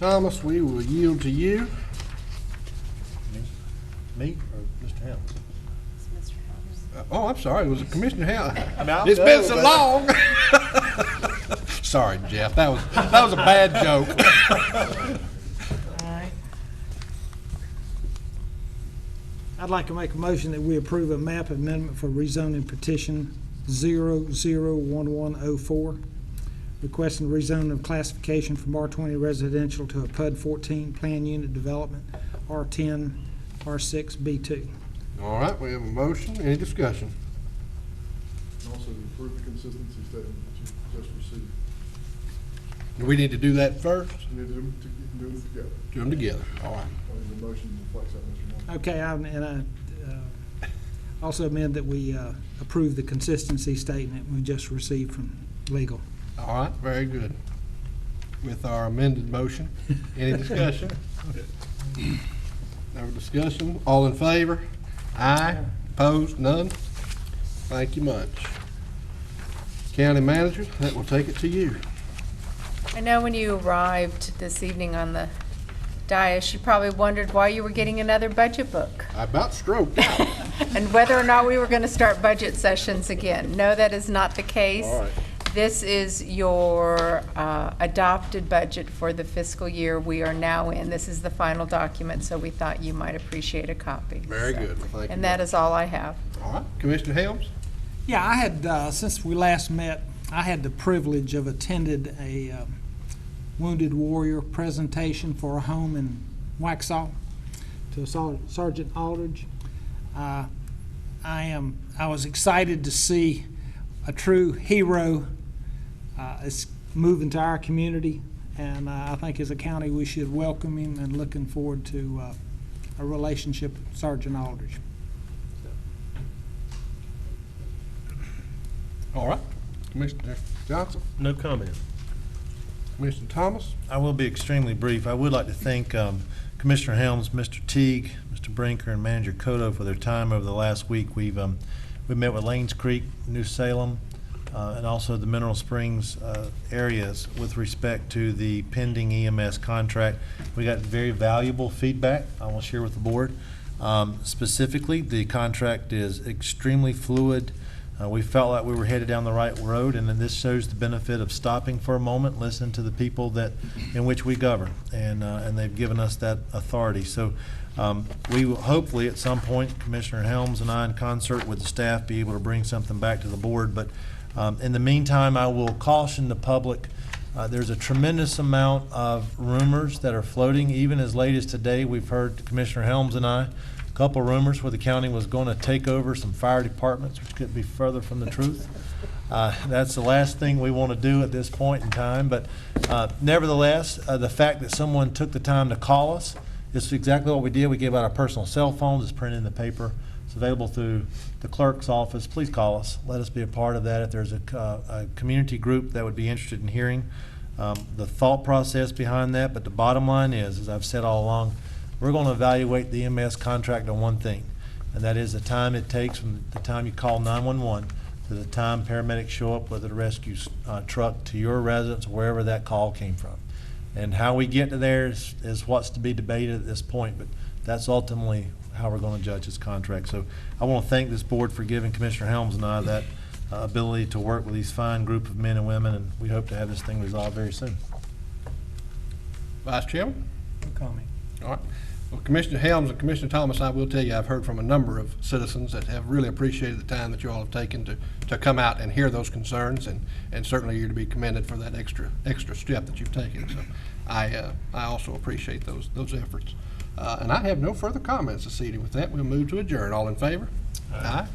Thomas, we will yield to you. Me or Mr. Helms? Oh, I'm sorry, it was Commissioner Helms. I'll It's go, been so but- long. Sorry, Jeff, that was a bad joke. All right. I'd like to make a motion that we approve a map amendment for rezoning petition 001104, requesting rezoning of classification from R20 residential to a PUD 14 plan unit development, R10, R6, B2. All right, we have a motion. Any discussion? And also to approve the consistency statement that you just received. Do we need to do that first? You need to do them together. Do them together. All right. The motion reflects that, Mr. Moore. Okay, and I also amend that we approve the consistency statement we just received from legal. All right, very good. With our amended motion, any discussion? No discussion. All in favor? Aye. Opposed? None? Thank you much. County Manager, that will take it to you. I know when you arrived this evening on the dais, you probably wondered why you were getting another budget book I about stroked out. and whether or not we were going to start budget sessions again. No, that is not the case. All right. This is your adopted budget for the fiscal year we are now in. This is the final document, so we thought you might appreciate a copy. Very good. Well, thank you. And that is all I have. All right, Commissioner Helms? Yeah, I had, since we last met, I had the privilege of attended a Wounded Warrior presentation for a home in Waxhaw to Sergeant Aldridge. I was excited to see a true hero is moving to our community, and I think as a county we should welcome him, and looking forward to a relationship with Sergeant Aldridge. All right. Commissioner Johnson? No comment. Commissioner Thomas? I will be extremely brief. I would like to thank Commissioner Helms, Mr. Teague, Mr. Brinker, and Manager Cotto for their time over the last week. We met with Lanes Creek, New Salem, and also the Mineral Springs areas with respect to the pending EMS contract. We got very valuable feedback I will share with the board. Specifically, the contract is extremely fluid. We felt like we were headed down the right road, and then this shows the benefit of stopping for a moment, listening to the people in which we govern, and they've given us that authority. So we will hopefully at some point, Commissioner Helms and I in concert with the staff, be able to bring something back to the board. But in the meantime, I will caution the public. There's a tremendous amount of rumors that are floating. Even as late as today, we've heard Commissioner Helms and I a couple rumors where the county was going to take over some fire departments, which could be further from the truth. That's the last thing we want to do at this point in time. But nevertheless, the fact that someone took the time to call us is exactly what we did. We gave out our personal cell phones. It's printed in the paper. It's available through the clerk's office. Please call us. Let us be a part of that. If there's a community group that would be interested in hearing the thought process behind that. But the bottom line is, as I've said all along, we're going to evaluate the EMS contract on one thing, and that is the time it takes from the time you call 911 to the time paramedics show up with a rescue truck to your residence, wherever that call came from. And how we get to there is what's to be debated at this point, but that's ultimately how we're going to judge this contract. So I want to thank this board for giving Commissioner Helms and I that ability to work with these fine group of men and women, and we hope to have this thing resolved very soon. Vice Chairman? No comment. All right. Well, Commissioner Helms and Commissioner Thomas, I will tell you, I've heard from a number of citizens that have really appreciated the time that you all have taken to come out and hear those concerns, and certainly you're to be commended for that extra step that you've taken. So I also appreciate those efforts. And I have no further comments this evening. With that, we'll move to adjourn. All in favor? Aye.